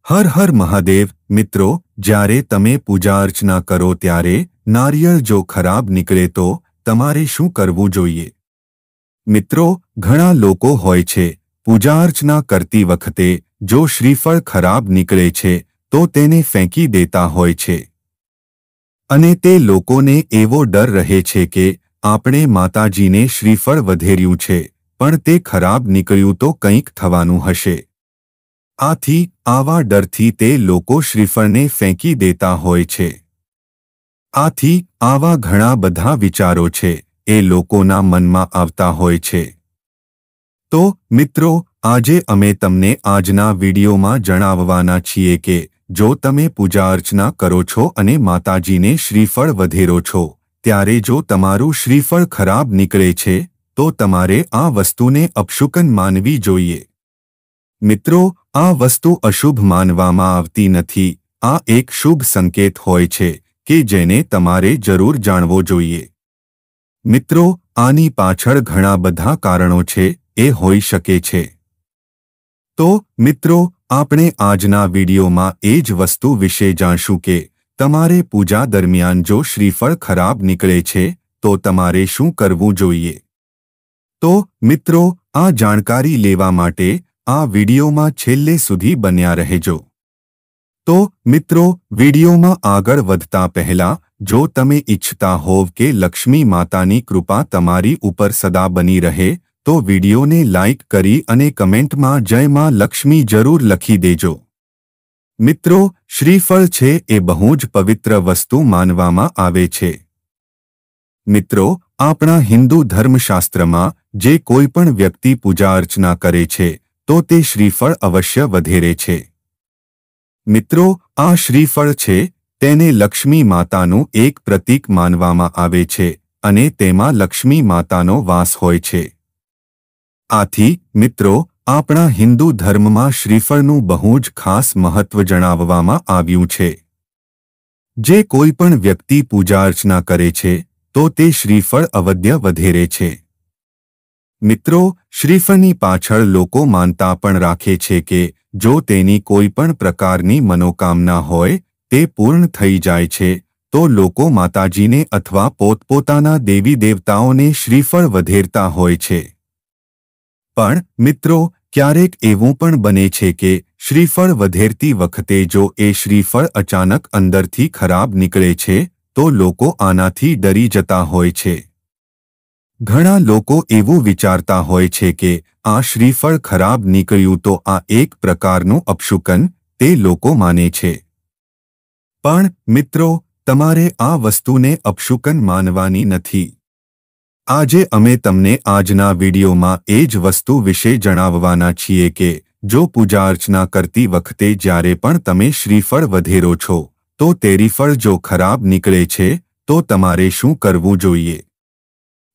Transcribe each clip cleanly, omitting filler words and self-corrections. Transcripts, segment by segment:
હર હર મહાદેવ। મિત્રો, જ્યારે તમે પૂજા અર્ચના કરો ત્યારે નારિયેળ જો ખરાબ નીકળે તો તમારે શું કરવું જોઈએ? મિત્રો, ઘણા લોકો હોય છે, પૂજા અર્ચના કરતી વખતે જો શ્રીફળ ખરાબ નીકળે છે તો તેને ફેંકી દેતા હોય છે। અને તે લોકોને એવો ડર રહે છે કે આપણે માતાજીને શ્રીફળ વધેર્યું છે પણ તે ખરાબ નીકળ્યું તો કંઈક થવાનું હશે। આથી આવા ડરથી તે લોકો શ્રીફળને ફેંકી દેતા હોય છે। આથી આવા ઘણા બધા વિચારો છે એ લોકોના મનમાં આવતા હોય છે। તો મિત્રો, આજે અમે તમને આજના વિડીયોમાં જણાવવાના છીએ કે જો તમે પૂજા અર્ચના કરો છો અને માતાજીને શ્રીફળ વધેરો છો ત્યારે જો તમારું શ્રીફળ ખરાબ નીકળે છે તો તમારે આ વસ્તુને અપશુકન માનવી જોઈએ। મિત્રો, આ વસ્તુ અશુભ માનવામાં આવતી નથી। આ એક શુભ સંકેત હોય છે કે જેને તમારે જરૂર જાણવો જોઈએ। મિત્રો, આની પાછળ ઘણા બધા કારણો છે એ હોઈ શકે છે। તો મિત્રો, આપણે આજના વિડીયોમાં એ જ વસ્તુ વિશે જાણશું કે તમારે પૂજા દરમિયાન જો શ્રીફળ ખરાબ નીકળે છે તો તમારે શું કરવું જોઈએ। તો મિત્રો, આ જાણકારી લેવા માટે આ વિડીયોમાં છેલ્લે સુધી બન્યા રહેજો। તો મિત્રો, વિડીયોમાં આગળ વધતા પહેલા જો તમે ઈચ્છતા હોવ કે લક્ષ્મી માતાની કૃપા તમારી ઉપર સદા બની રહે તો વિડીયોને લાઇક કરી અને કમેન્ટમાં જય માં લક્ષ્મી જરૂર લખી દેજો। મિત્રો, શ્રીફળ છે એ બહુ જ પવિત્ર વસ્તુ માનવામાં આવે છે। મિત્રો, આપણા હિન્દુ ધર્મશાસ્ત્રમાં જે કોઈ પણ વ્યક્તિ પૂજા અર્ચના કરે છે તો તે શ્રીફળ અવશ્ય વધેરે છે। મિત્રો, આ શ્રીફળ છે તેને લક્ષ્મી માતાનું એક પ્રતીક માનવામાં આવે છે અને તેમાં લક્ષ્મી માતાનો વાસ હોય છે। આથી મિત્રો, આપણા હિન્દુ ધર્મમાં શ્રીફળનું બહુ જ ખાસ મહત્વ જણાવવામાં આવ્યું છે। જે કોઈ પણ વ્યક્તિ પૂજા અર્ચના કરે છે તો તે શ્રીફળ અવશ્ય વધેરે છે। મિત્રો, શ્રીફળની પાછળ લોકો માનતા પણ રાખે છે કે જો તેની કોઈ પણ પ્રકારની મનોકામના હોય તે પૂર્ણ થઈ જાય છે તો લોકો માતાજીને અથવા પોતપોતાના દેવી દેવતાઓને શ્રીફળ વધેરતા હોય છે। પણ મિત્રો, ક્યારેક એવું પણ બને છે કે શ્રીફળ વધેરતી વખતે જો એ શ્રીફળ અચાનક અંદરથી ખરાબ નીકળે છે તો લોકો આનાથી ડરી જતા હોય છે। ઘણા લોકો એવું વિચારતા હોય છે કે આ શ્રીફળ ખરાબ નીકળ્યું તો આ એક પ્રકારનું અપશુકન તે લોકો માને છે। પણ મિત્રો, તમારે આ વસ્તુને અપશુકન માનવાની નથી। આજે અમે તમને આજના વિડીયોમાં એ જ વસ્તુ વિશે જણાવવાના છીએ કે જો પૂજા અર્ચના કરતી વખતે જ્યારે પણ તમે શ્રીફળ વધેરો છો તો તેરીફળ જો ખરાબ નીકળે છે તો તમારે શું કરવું જોઈએ।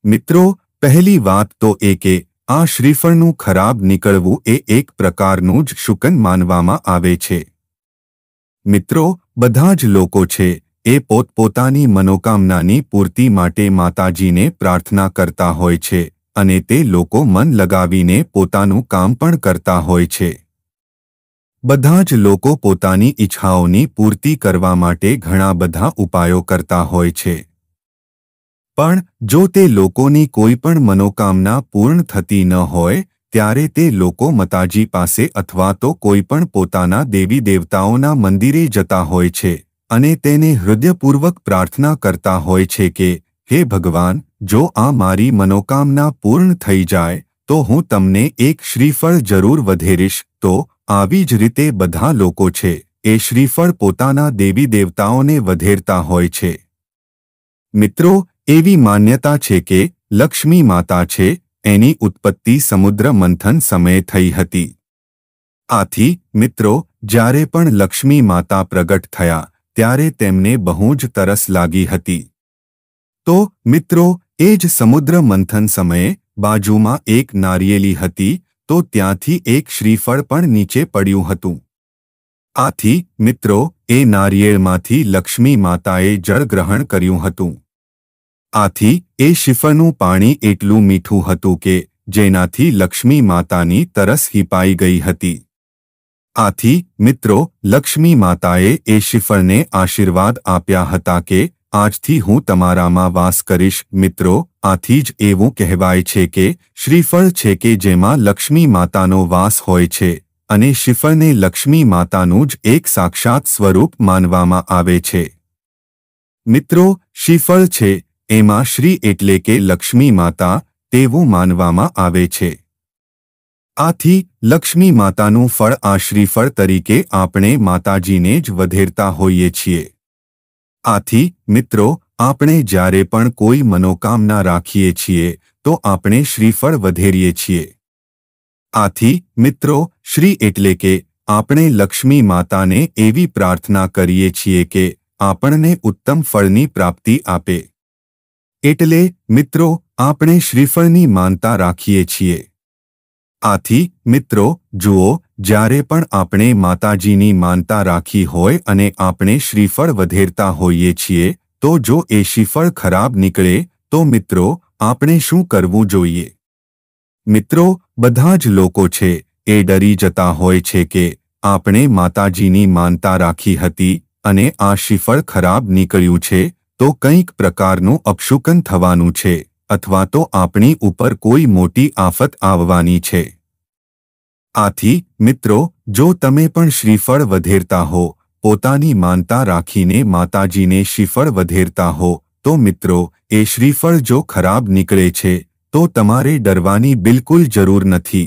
મિત્રો, પહેલી વાત તો એ કે આ શ્રીફળનું ખરાબ નીકળવું એ એક પ્રકારનું જ શુકન માનવામાં આવે છે। મિત્રો, બધા જ લોકો છે એ પોતપોતાની મનોકામનાની પૂર્તિ માટે માતાજીને પ્રાર્થના કરતા હોય છે અને તે લોકો મન લગાવીને પોતાનું કામ પણ કરતા હોય છે। બધા જ લોકો પોતાની ઈચ્છાઓની પૂર્તિ કરવા માટે ઘણા બધા ઉપાયો કરતા હોય છે। પણ જો તે લોકોની કોઈ પણ મનોકામના પૂર્ણ થતી ન હોય ત્યારે તે લોકો માતાજી પાસે અથવા તો કોઈ પણ પોતાના દેવી દેવતાઓના મંદિરે જતા હોય છે અને તેને હૃદયપૂર્વક પ્રાર્થના કરતા હોય છે કે હે ભગવાન, જો આ મારી મનોકામના પૂર્ણ થઈ જાય તો હું તમને એક શ્રીફળ જરૂર વધેરીશ। તો આવી જ રીતે બધા લોકો છે એ શ્રીફળ પોતાના દેવી દેવતાઓને વધેરતા હોય છે। મિત્રો, એવી માન્યતા છે કે લક્ષ્મી માતા છે એની ઉત્પત્તિ સમુદ્ર મંથન સમયે થઈ હતી। આથી મિત્રો, જ્યારે પણ લક્ષ્મી માતા પ્રગટ થયા ત્યારે તેમને બહુ જ તરસ લાગી હતી। તો મિત્રો, એ જ સમુદ્ર મંથન સમયે બાજુમાં એક નારિયેળી હતી તો ત્યાંથી એક શ્રીફળ પણ નીચે પડ્યું હતું। આથી મિત્રો, એ નારિયેળમાંથી લક્ષ્મી માતાએ જળ ગ્રહણ કર્યું હતું। આથી એ શ્રીફળનું પાણી એટલું મીઠું હતું કે જેનાથી લક્ષ્મી માતાની તરસ હિપાઈ ગઈ હતી। આથી મિત્રો, લક્ષ્મી માતાએ એ શ્રીફળને આશીર્વાદ આપ્યા હતા કે આજથી હું તમારામાં વાસ કરીશ. મિત્રો, આથી જ એવું કહેવાય છે કે શ્રીફળ છે કે જેમાં લક્ષ્મી માતાનો વાસ હોય છે, અને શ્રીફળને લક્ષ્મી માતાનું જ એક સાક્ષાત સ્વરૂપ માનવામાં આવે છે. મિત્રો, શ્રીફળ છે એમાં શ્રી એટલે કે લક્ષ્મી માતા તેવું માનવામાં આવે છે. આથી લક્ષ્મી માતાનું ફળ આ શ્રીફળ તરીકે આપણે માતાજીને જ વધેરતા હોઈએ છીએ. આથી મિત્રો, આપણે જ્યારે પણ કોઈ મનોકામના રાખીએ છીએ તો આપણે શ્રીફળ વધેરીએ છીએ. આથી મિત્રો, શ્રી એટલે કે આપણે લક્ષ્મી માતાને એવી પ્રાર્થના કરીએ છીએ કે આપણને ઉત્તમ ફળની પ્રાપ્તિ આપે. એટલે મિત્રો, આપણે શ્રીફળની માનતા રાખીએ છીએ. આથી મિત્રો જુઓ, જ્યારે પણ આપણે માતાજીની માનતા રાખી હોય અને આપણે શ્રીફળ વધેરતા હોઈએ છીએ તો જો એ શ્રીફળ ખરાબ નીકળે તો મિત્રો આપણે શું કરવું જોઈએ? મિત્રો, બધા જ લોકો છે એ ડરી જતા હોય છે કે આપણે માતાજીની માનતા રાખી હતી અને આ શ્રીફળ ખરાબ નીકળ્યું છે તો કંઈક પ્રકારનું અપશુકન થવાનું છે અથવા તો આપણી ઉપર કોઈ મોટી આફત આવવાની છે. આથી મિત્રો, જો તમે પણ શ્રીફળ વધેરતા હો, પોતાની માનતા રાખીને માતાજીને શ્રીફળ વધેરતા હો, તો મિત્રો એ શ્રીફળ જો ખરાબ નીકળે છે તો તમારે ડરવાની બિલકુલ જરૂર નથી.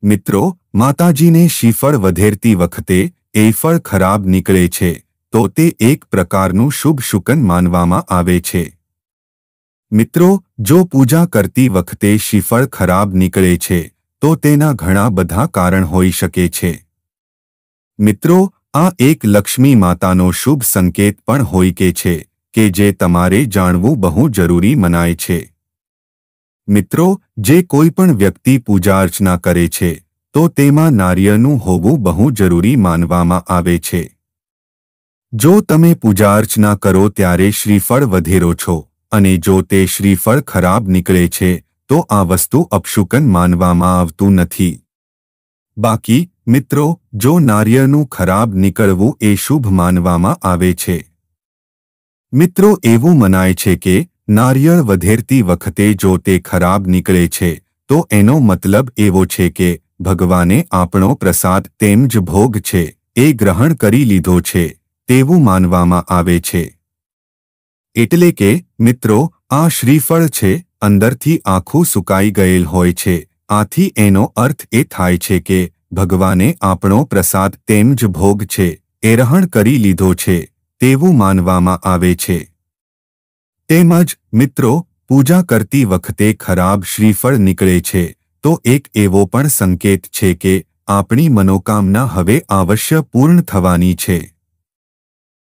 મિત્રો, માતાજીને શ્રીફળ વધેરતી વખતે એ ફળ ખરાબ નીકળે છે તો તે એક પ્રકારનું શુભ શુકન માનવામાં આવે છે. મિત્રો, જો પૂજા કરતી વખતે શ્રીફળ ખરાબ નીકળે છે તો તેના ઘણા બધા કારણ હોઈ શકે છે. મિત્રો, આ એક લક્ષ્મી માતાનો શુભ સંકેત પણ હોય છે કે જે તમારે જાણવું બહુ જરૂરી મનાય છે. મિત્રો, જે કોઈ પણ વ્યક્તિ પૂજા અર્ચના કરે છે તો તેમાં નારિયેળનું હોવું બહુ જરૂરી માનવામાં આવે છે. જો તમે પૂજા અર્ચના કરો ત્યારે શ્રીફળ વધેરો છો અને જો તે શ્રીફળ ખરાબ નીકળે છે તો આ વસ્તુ અપશુકન માનવામાં આવતું નથી. બાકી મિત્રો, જો નારિયેળનું ખરાબ નીકળવું એ શુભ માનવામાં આવે છે. મિત્રો, એવું મનાય છે કે નારિયેળ વધેરતી વખતે જો તે ખરાબ નીકળે છે તો એનો મતલબ એવો છે કે ભગવાને આપણો પ્રસાદ તેમ જ ભોગ છે એ ગ્રહણ કરી લીધો છે તેવું માનવામાં આવે છે. એટલે કે મિત્રો, આ શ્રીફળ છે અંદરથી આખું સુકાઈ ગયેલ હોય છે. આથી એનો અર્થ એ થાય છે કે ભગવાને આપણો પ્રસાદ તેમ જ ભોગ છે એ ગ્રહણ કરી લીધો છે તેવું માનવામાં આવે છે. તેમજ મિત્રો, પૂજા કરતી વખતે ખરાબ શ્રીફળ નીકળે છે તો એક એવો પણ સંકેત છે કે આપણી મનોકામના હવે અવશ્ય પૂર્ણ થવાની છે.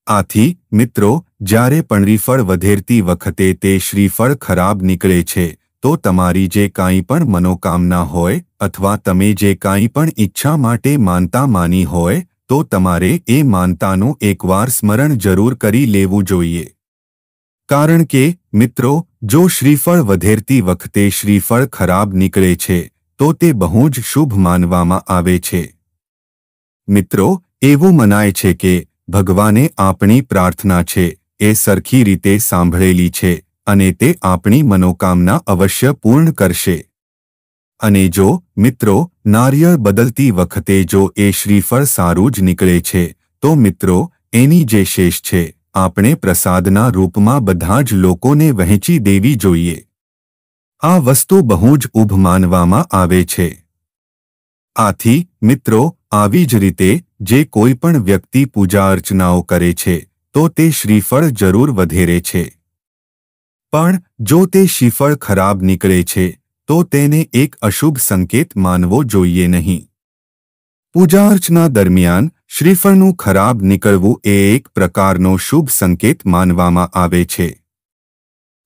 આથી મિત્રો, જ્યારે પણ શ્રીફળ વધેરતી વખતે તે શ્રીફળ ખરાબ નીકળે છે તો તમારી જે કાંઈ પણ મનોકામના હોય અથવા તમે જે કાંઈ પણ ઈચ્છા માટે માનતા માની હોય તો તમારે એ માનતાનું એકવાર સ્મરણ જરૂર કરી લેવું જોઈએ. કારણ કે મિત્રો, જો શ્રીફળ વધેરતી વખતે શ્રીફળ ખરાબ નીકળે છે તો તે બહુ જ શુભ માનવામાં આવે છે. મિત્રો, એવું મનાય છે કે ભગવાને આપણી પ્રાર્થના છે એ સરખી રીતે સાંભળેલી છે અને તે આપણી મનોકામના અવશ્ય પૂર્ણ કરશે. અને જો મિત્રો, નારિયેળ બદલતી વખતે જો એ શ્રીફળ સારું જ નીકળે છે તો મિત્રો એની જે શેષ છે આપણે પ્રસાદના રૂપમાં બધા જ લોકોને વહેંચી દેવી જોઈએ. આ વસ્તુ બહુ જ શુભ માનવામાં આવે છે. આથી મિત્રો, આવી જ રીતે જે કોઈ પણ વ્યક્તિ પૂજા અર્ચનાઓ કરે છે તો તે શ્રીફળ જરૂર વધેરે છે. પણ જો તે શ્રીફળ ખરાબ નીકળે છે તો તેને એક અશુભ સંકેત માનવો જોઈએ નહીં. પૂજા અર્ચના દરમિયાન શ્રીફળનું ખરાબ નીકળવું એ એક પ્રકારનો શુભ સંકેત માનવામાં આવે છે.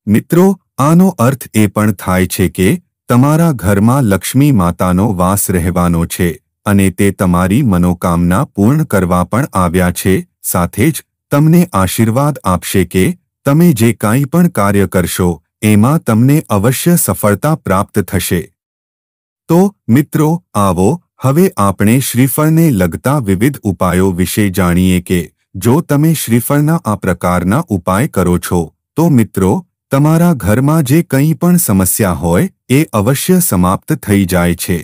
મિત્રો, આનો અર્થ એ પણ થાય છે કે તમારા ઘરમાં લક્ષ્મી માતાનો વાસ રહેવાનો છે અને તે તમારી મનોકામના પૂર્ણ કરવા પણ આવ્યા છે. સાથે જ તમને આશીર્વાદ આપશે કે તમે જે કાંઈ પણ કાર્ય કરશો એમાં તમને અવશ્ય સફળતા પ્રાપ્ત થશે. તો મિત્રો, આવો હવે આપણે શ્રીફળને લગતા વિવિધ ઉપાયો વિશે જાણીએ કે જો તમે શ્રીફળના આ પ્રકારના ઉપાય કરો છો તો મિત્રો તમારા ઘરમાં જે કંઈ પણ સમસ્યા હોય એ અવશ્ય સમાપ્ત થઈ જાય છે.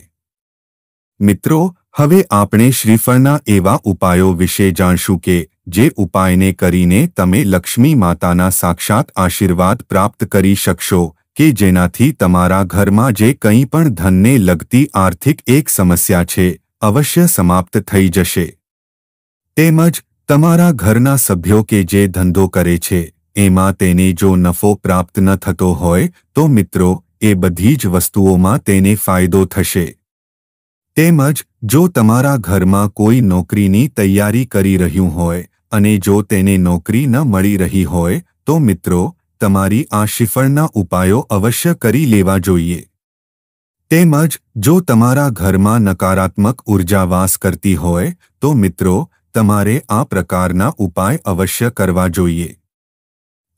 મિત્રો, હવે આપણે શ્રીફળના એવા ઉપાયો વિશે જાણશું કે જે ઉપાયને કરીને તમે લક્ષ્મી માતાના સાક્ષાત આશીર્વાદ પ્રાપ્ત કરી શકશો કે જેનાથી તમારા ઘરમાં જે કંઈ પણ ધનને લગતી આર્થિક એક સમસ્યા છે અવશ્ય સમાપ્ત થઈ જશે. તેમજ તમારા ઘરના સભ્યો કે જે ધંધો કરે છે એમાં તેને જો નફો પ્રાપ્ત ન થતો હોય તો મિત્રો એ બધી જ વસ્તુઓમાં તેને ફાયદો થશે. તેમજ જો તમારા ઘરમાં કોઈ નોકરીની તૈયારી કરી રહ્યું હોય અને જો તેને નોકરી ન મળી રહી હોય તો મિત્રો તમારી આ શ્રીફળના ઉપાયો અવશ્ય કરી લેવા જોઈએ. તેમજ જો તમારા ઘરમાં નકારાત્મક ઉર્જા વાસ કરતી હોય તો મિત્રો તમારે આ પ્રકારના ઉપાય અવશ્ય કરવા જોઈએ.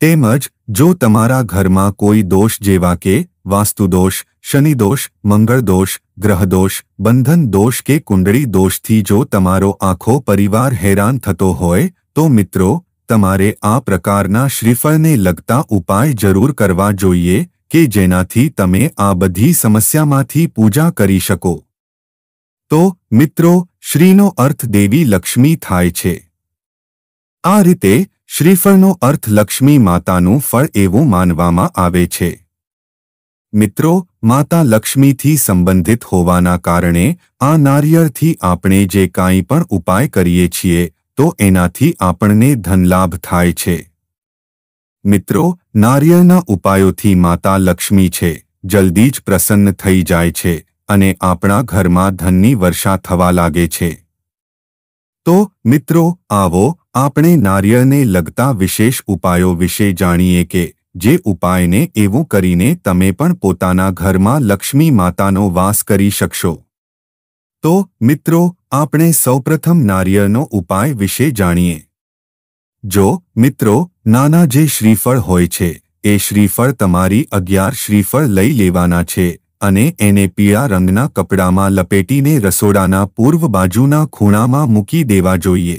તેમજ જો તમારા ઘરમાં કોઈ દોષ જેવા કે વાસ્તુદોષ, શનિદોષ, મંગળદોષ, ગ્રહદોષ, બંધન દોષ કે કુંડળી દોષથી જો તમારો આખો પરિવાર હેરાન થતો હોય તો મિત્રો તમારે આ પ્રકારના શ્રીફળને લગતા ઉપાય જરૂર કરવા જોઈએ કે જેનાથી તમે આ બધી સમસ્યામાંથી પૂજા કરી શકો. તો મિત્રો શ્રીનો અર્થ દેવી લક્ષ્મી થાય છે. આ રીતે શ્રીફળનો અર્થ લક્ષ્મી માતાનું ફળ એવું માનવામાં આવે છે. મિત્રો, માતા લક્ષ્મીથી સંબંધિત હોવાના કારણે આ નારિયેળથી આપણે જે કાંઈ પણ ઉપાય કરીએ છીએ તો એનાથી આપણને ધનલાભ થાય છે. મિત્રો, નારિયેળના ઉપાયોથી માતા લક્ષ્મી છે જલ્દી જ પ્રસન્ન થઈ જાય છે અને આપણા ઘરમાં ધનની વર્ષા થવા લાગે છે. તો મિત્રો આવો આપણે નારિયેળને લગતા વિશેષ ઉપાયો વિશે જાણીએ કે જે ઉપાયને એવું કરીને તમે પણ પોતાના ઘરમાં લક્ષ્મી માતાનો વાસ કરી શકશો. તો મિત્રો આપણે સૌપ્રથમ નારિયેળનો ઉપાય વિશે જાણીએ. જો મિત્રો નાના જે શ્રીફળ હોય છે એ શ્રીફળ તમારી 11 શ્રીફળ લઈ લેવાના છે અને એને પીળા રંગના કપડામાં લપેટીને રસોડાના પૂર્વ બાજુના ખૂણામાં મૂકી દેવા જોઈએ.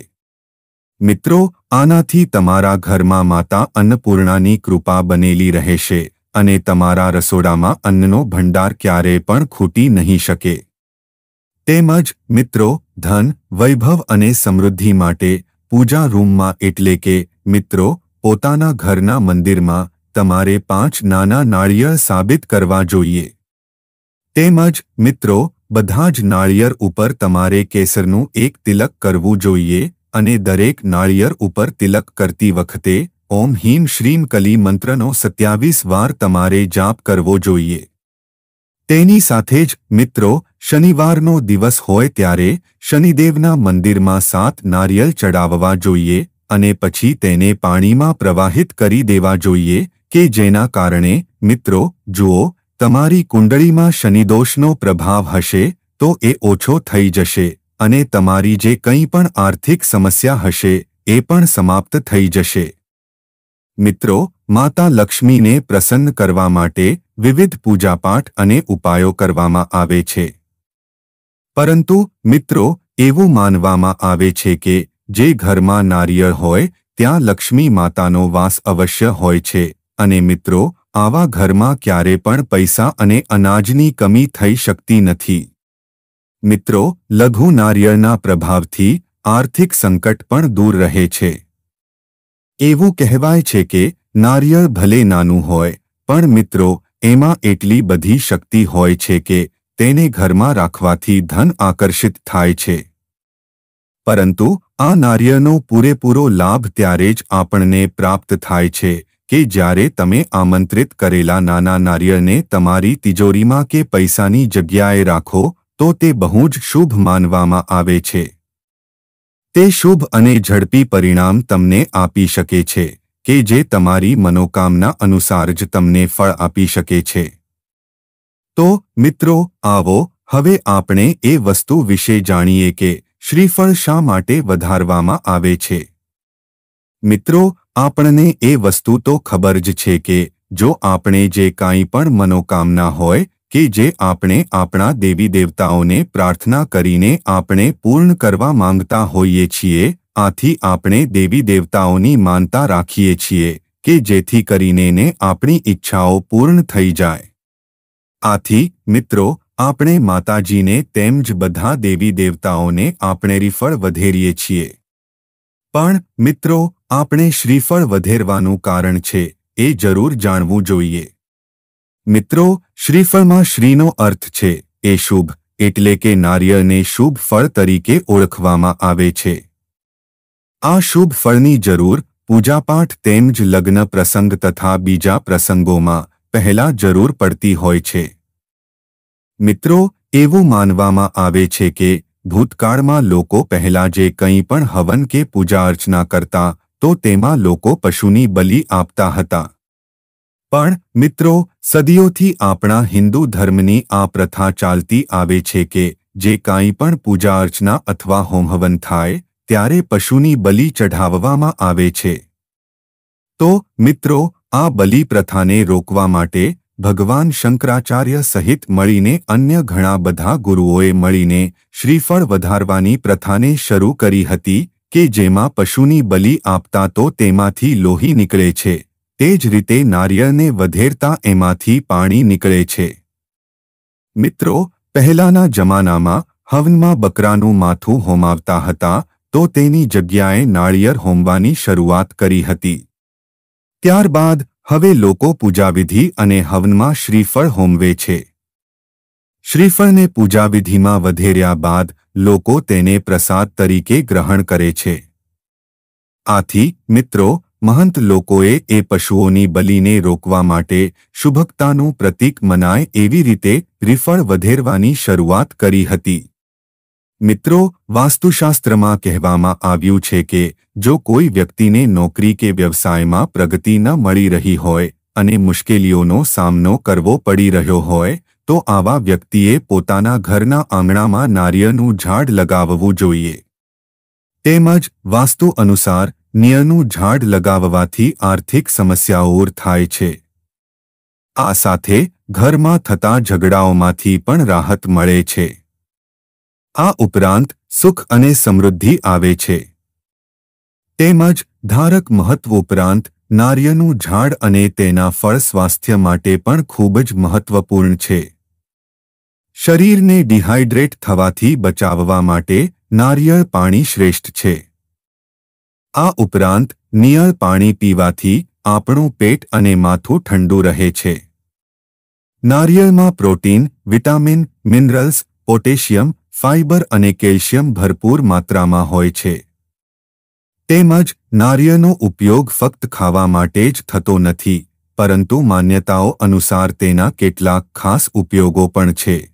મિત્રો આનાથી તમારા ઘરમાં માતા અન્નપૂર્ણાની કૃપા બનેલી રહેશે અને તમારા રસોડામાં અન્નનો ભંડાર ક્યારેય પણ ખૂટી નહીં શકે. તેમજ મિત્રો ધન, વૈભવ અને સમૃદ્ધિ માટે પૂજા રૂમમાં એટલે કે મિત્રો પોતાના ઘરના મંદિરમાં તમારે 5 નાના નાળિયેર સાબિત કરવા જોઈએ. તેમજ મિત્રો બધા જ નાળિયેર ઉપર તમારે કેસરનું એક તિલક કરવું જોઈએ અને દરેક નાળિયેર ઉપર તિલક કરતી વખતે ઓમ હીમ શ્રીમ કલી મંત્રનો 27 વાર તમારે જાપ કરવો જોઈએ. તેની સાથે જ મિત્રો શનિવારનો દિવસ હોય ત્યારે શનિદેવના મંદિરમાં 7 નારિયેળ ચડાવવા જોઈએ અને પછી તેને પાણીમાં પ્રવાહિત કરી દેવા જોઈએ કે જેના કારણે મિત્રો જુઓ તમારી કુંડળીમાં શનિદોષનો પ્રભાવ હશે તો એ ઓછો થઈ જશે અને તમારી જે કંઈ પણ આર્થિક સમસ્યા હશે એ પણ સમાપ્ત થઈ જશે. મિત્રો માતા લક્ષ્મીને પ્રસન્ન કરવા માટે વિવિધ પૂજાપાઠ અને ઉપાયો કરવામાં આવે છે. પરંતુ મિત્રો એવું માનવામાં આવે છે કે જે ઘરમાં નારિયેળ હોય ત્યાં લક્ષ્મી માતાનો વાસ અવશ્ય હોય છે અને મિત્રો આવા ઘરમાં ક્યારે પણ પૈસા અને અનાજની કમી થઈ શકતી નથી. મિત્રો લઘુ નારિયેળના પ્રભાવથી આર્થિક સંકટ પણ દૂર રહે છે. એવું કહેવાય છે કે નારિયેળ ભલે નાનું હોય પણ મિત્રો એમાં એટલી બધી શક્તિ હોય છે કે તેને ઘરમાં રાખવાથી ધન આકર્ષિત થાય છે. પરંતુ આ નારિયેળનો પૂરેપૂરો લાભ ત્યારે જ આપણને પ્રાપ્ત થાય છે કે જ્યારે તમે આમંત્રિત કરેલા નાના નારિયેળને તમારી તિજોરીમાં કે પૈસાની જગ્યાએ રાખો તો તે બહુ જ શુભ માનવામાં આવે છે. તે શુભ અને ઝડપી પરિણામ તમને આપી શકે છે કે જે તમારી મનોકામના અનુસાર જ તમને ફળ આપી શકે છે. તો મિત્રો આવો હવે આપણે એ વસ્તુ વિશે જાણીએ કે શ્રીફળ શા માટે વધારવામાં આવે છે. મિત્રો આપણને એ વસ્તુ તો ખબર જ છે કે જો આપણે જે કાંઈ પણ મનોકામના હોય કે જે આપણે આપણા દેવી દેવતાઓને પ્રાર્થના કરીને આપણે પૂર્ણ કરવા માંગતા હોઈએ છીએ. આથી આપણે દેવી દેવતાઓની માનતા રાખીએ છીએ કે જેથી કરીને આપણી ઈચ્છાઓ પૂર્ણ થઈ જાય. આથી મિત્રો, આપણે માતાજીને તેમજ બધા દેવી દેવતાઓને આપણે શ્રીફળ વધેરીએ છીએ. પણ મિત્રો, આપણે શ્રીફળ વધેરવાનું કારણ છે એ જરૂર જાણવું જોઈએ. મિત્રો, શ્રીફળમાં શ્રીનો અર્થ છે એ શુભ, એટલે કે નારિયેળને શુભ ફળ તરીકે ઓળખવામાં આવે છે. આ શુભ ફળની જરૂર પૂજાપાઠ તેમજ લગ્ન પ્રસંગ તથા બીજા પ્રસંગોમાં પહેલા જરૂર પડતી હોય છે. મિત્રો, એવું માનવામાં આવે છે કે ભૂતકાળમાં લોકો પહેલા જે કંઈ પણ હવન કે પૂજા અર્ચના કરતા તો તેમાં લોકો પશુની બલિ આપતા હતા. પણ મિત્રો, સદીઓથી આપણા હિન્દુ ધર્મની આ પ્રથા ચાલતી આવે છે કે જે કાંઈ પણ પૂજા અર્ચના અથવા હોમ હવન થાય ત્યારે પશુની બલિ ચઢાવવામાં આવે છે. તો મિત્રો, આ બલિ પ્રથાને રોકવા માટે ભગવાન શંકરાચાર્ય સહિત મળીને અન્ય ઘણા બધા ગુરુઓએ મળીને શ્રીફળ વધારવાની પ્રથાને શરૂ કરી હતી કે જેમાં પશુની બલિ આપતા તો તેમાંથી લોહી નીકળે છે, તે જ રીતે નારિયેળને વધેરતા એમાંથી પાણી નીકળે છે. મિત્રો, પહેલાના જમાનામાં હવનમાં બકરાનું માથું હોમાવતા હતા તો તેની જગ્યાએ નાળિયેર હોમવાની શરૂઆત કરી હતી. ત્યારબાદ હવે લોકો પૂજાવિધિ અને હવનમાં શ્રીફળ હોમવે છે. શ્રીફળને પૂજાવિધિમાં વધેર્યા બાદ લોકો તેને પ્રસાદ તરીકે ગ્રહણ કરે છે. આથી મિત્રો, મહંત લોકોએ એ પશુઓની બલિને રોકવા માટે શુભકતાનું પ્રતીક મનાય એવી રીતે શ્રીફળ વધેરવાની શરૂઆત કરી હતી. મિત્રો, વાસ્તુશાસ્ત્રમાં કહેવામાં આવ્યું છે કે જો કોઈ વ્યક્તિને નોકરી કે વ્યવસાયમાં પ્રગતિ ન મળી રહી હોય અને મુશ્કેલીઓનો સામનો કરવો પડી રહ્યો હોય તો આવા વ્યક્તિએ પોતાના ઘરના આંગણામાં નારિયેળનું ઝાડ લગાવવું જોઈએ. તેમજ વાસ્તુ અનુસાર નારિયેળનું ઝાડ લગાવવાથી આર્થિક સમસ્યાઓ દૂર થાય છે. આ સાથે ઘરમાં થતા ઝઘડાઓમાંથી પણ રાહત મળે છે. આ ઉપરાંત સુખ અને સમૃદ્ધિ આવે છે. તેમજ ધારક મહત્વ ઉપરાંત નારિયેળનું ઝાડ અને તેના ફળ સ્વાસ્થ્ય માટે પણ ખૂબ જ મહત્વપૂર્ણ છે. શરીરને ડિહાઇડ્રેટ થવાથી બચાવવા માટે નારિયેળ પાણી શ્રેષ્ઠ છે. આ ઉપરાંત નારિયેળ પાણી પીવાથી આપણું પેટ અને માથું ઠંડુ રહે છે. નારિયેળમાં protein, vitamin, minerals, potassium, fibre અને કેલ્શિયમ ભરપૂર માત્રામાં હોય છે. તેમજ નારિયેળનો ઉપયોગ ફક્ત ખાવા માટે જ થતો નથી, પરંતુ માન્યતાઓ અનુસાર તેના કેટલાક ખાસ ઉપયોગો પણ છે.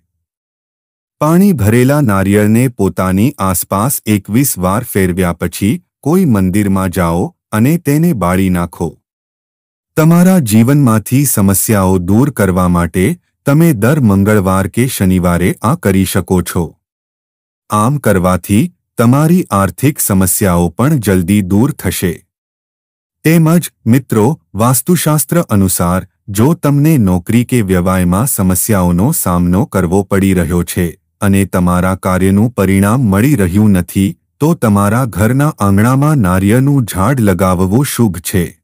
પાણી ભરેલા નારિયેળને પોતાની આસપાસ 21 વાર ફેરવ્યા પછી કોઈ મંદિરમાં જાઓ અને તેને બાળી નાખો. તમારા જીવનમાંથી સમસ્યાઓ દૂર કરવા માટે તમે દર મંગળવાર કે શનિવારે આ કરી શકો છો. આમ કરવાથી તમારી આર્થિક સમસ્યાઓ પણ જલ્દી દૂર થશે. તેમજ મિત્રો, વાસ્તુશાસ્ત્ર અનુસાર જો તમને નોકરી કે વ્યવસાયમાં સમસ્યાઓનો સામનો કરવો પડી રહ્યો છે અને તમારા કાર્યનું પરિણામ મળી રહ્યું નથી તો તમારા ઘરના આંગણામાં નારિયેળનું ઝાડ લગાવવું શુભ છે.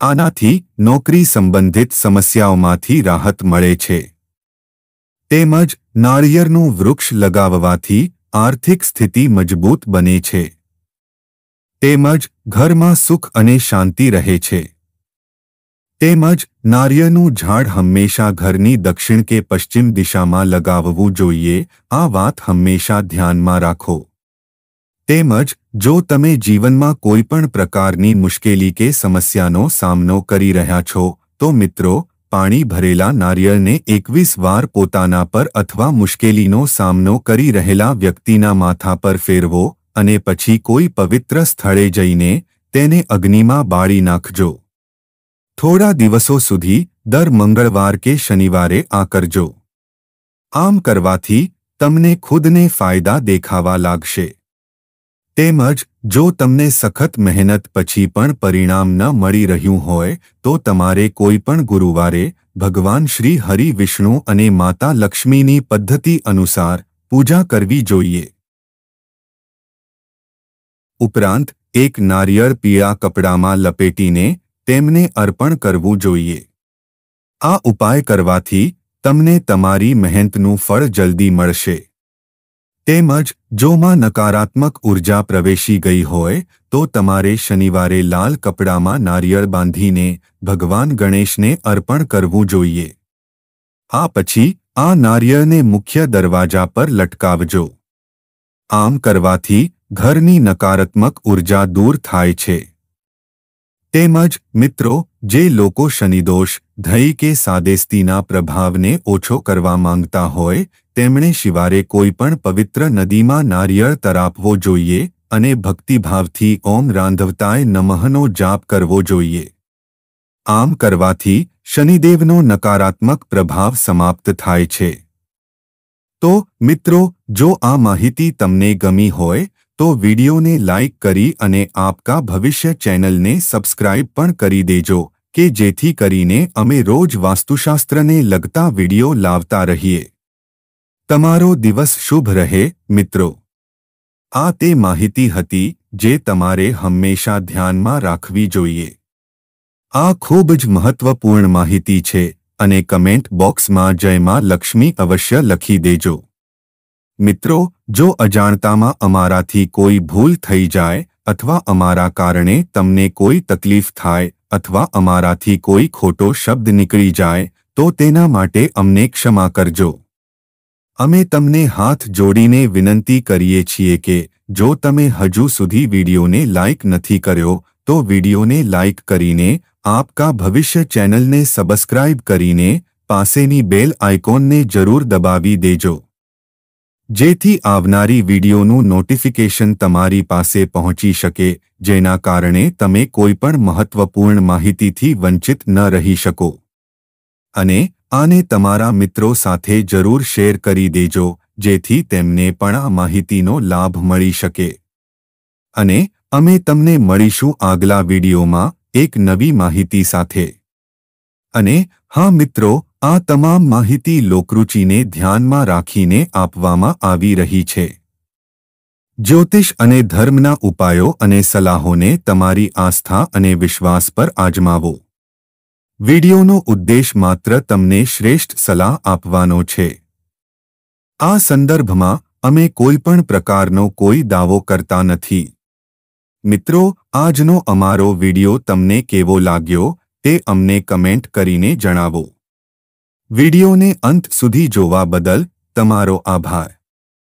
આનાથી નોકરી સંબંધિત સમસ્યાઓમાંથી રાહત મળે છે. તેમજ નારિયેળનું વૃક્ષ લગાવવાથી આર્થિક સ્થિતિ મજબૂત બને છે. તેમજ ઘરમાં સુખ અને શાંતિ રહે છે. તેમજ નારિયેળનું ઝાડ હંમેશા ઘરની દક્ષિણ કે પશ્ચિમ દિશામાં લગાવવું જોઈએ. આ વાત હંમેશા ધ્યાનમાં રાખો. તેમજ જો તમે જીવનમાં કોઈ પણ પ્રકારની મુશ્કેલી કે સમસ્યાનો સામનો કરી રહ્યા છો તો મિત્રો, પાણી ભરેલા નારિયેળને 21 વાર પોતાના પર અથવા મુશ્કેલીનો સામનો કરી રહેલા વ્યક્તિના માથા પર ફેરવો અને પછી કોઈ પવિત્ર સ્થળે જઈને તેને અગ્નિમાં બાળી નાખજો. થોડા દિવસો સુધી દર મંગળવાર કે શનિવારે આ કરજો. આમ કરવાથી તમને ખુદને ફાયદા દેખાવા લાગશે. તેમજ જો તમને સખત મહેનત પછી પણ પરિણામ ન મળી રહ્યું હોય તો તમારે કોઈ પણ ગુરુવારે ભગવાન શ્રી હરિ વિષ્ણુ અને માતા લક્ષ્મીની પદ્ધતિ અનુસાર પૂજા કરવી જોઈએ. ઉપરાંત એક નારિયેળ પીળા કપડામાં લપેટીને તેમને અર્પણ કરવું જોઈએ. આ ઉપાય કરવાથી તમને તમારી મહેનતનું ફળ જલ્દી મળશે. તેમજ જોમાં નકારાત્મક ઉર્જા પ્રવેશી ગઈ હોય તો તમારે શનિવારે લાલ કપડામાં નારિયેળ બાંધીને ભગવાન ગણેશને અર્પણ કરવું જોઈએ. આ પછી આ નારિયેળને મુખ્ય દરવાજા પર લટકાવજો. આમ કરવાથી ઘરની નકારાત્મક ઉર્જા દૂર થાય છે. તેમજ મિત્રો, જે લોકો શનિદોષ, ધઈ કે સાદેસ્તીના પ્રભાવને ઓછો કરવા માંગતા હોય તેમણે શિવારે કોઈપણ પવિત્ર નદીમાં નારિયેળ તરાપવો જોઈએ અને ભક્તિભાવથી ઓમ રાંધવતાય નમઃનો જાપ કરવો જોઈએ. આમ કરવાથી શનિદેવનો નકારાત્મક પ્રભાવ સમાપ્ત થાય છે. તો મિત્રો, જો આ માહિતી તમને ગમી હોય તો વિડીયોને લાઇક કરી અને આપકા ભવિષ્ય ચેનલને સબસ્ક્રાઇબ પણ કરી દેજો કે જેથી કરીને અમે રોજ વાસ્તુશાસ્ત્રને લગતા વિડીયો લાવતા રહીએ. તમારો દિવસ શુભ રહે મિત્રો. આ તે માહિતી હતી જે તમારે હંમેશા ધ્યાનમાં રાખવી જોઈએ. આ ખૂબ જ મહત્વપૂર્ણ માહિતી છે અને કમેન્ટ બોક્સમાં જય માં લક્ષ્મી અવશ્ય લખી દેજો. મિત્રો, જો અજાણતામાં અમારાથી કોઈ ભૂલ થઈ જાય અથવા અમારા કારણે તમને કોઈ તકલીફ થાય અથવા અમારાથી કોઈ ખોટો શબ્દ નીકળી જાય તો તેના માટે અમને ક્ષમા કરજો. અમે તમને હાથ જોડીને વિનંતી કરીએ છીએ કે જો તમે હજુ સુધી વિડીયોને લાઇક નથી કર્યો તો વિડીયોને લાઇક કરીને આપકા ભવિષ્ય ચેનલને સબસ્ક્રાઇબ કરીને પાસેની બેલ આઇકોનને જરૂર દબાવી દેજો, જેથી આવનારી વિડીયોનું નોટિફિકેશન તમારી પાસે પહોંચી શકે, જેના કારણે તમે કોઈપણ મહત્વપૂર્ણ માહિતીથી વંચિત ન રહી શકો. અને આને તમારા મિત્રો સાથે જરૂર શેર કરી દેજો જેથી તેમને પણ આ માહિતીનો લાભ મળી શકે. અને અમે તમને મળીશું આગલા વિડીયોમાં એક નવી માહિતી સાથે. અને હા મિત્રો, આ તમામ માહિતી લોકરુચિને ધ્યાનમાં રાખીને આપવામાં આવી રહી છે. જ્યોતિષ અને ધર્મના ઉપાયો અને સલાહોને તમારી આસ્થા અને વિશ્વાસ પર આજમાવો. વિડીયોનો ઉદ્દેશ માત્ર તમને શ્રેષ્ઠ સલાહ આપવાનો છે. આ સંદર્ભમાં અમે કોઈપણ પ્રકારનો કોઈ દાવો કરતા નથી. મિત્રો, આજનો અમારો વિડીયો તમને કેવો લાગ્યો તે અમને કમેન્ટ કરીને જણાવો. વિડીયોને અંત સુધી જોવા બદલ તમારો આભાર.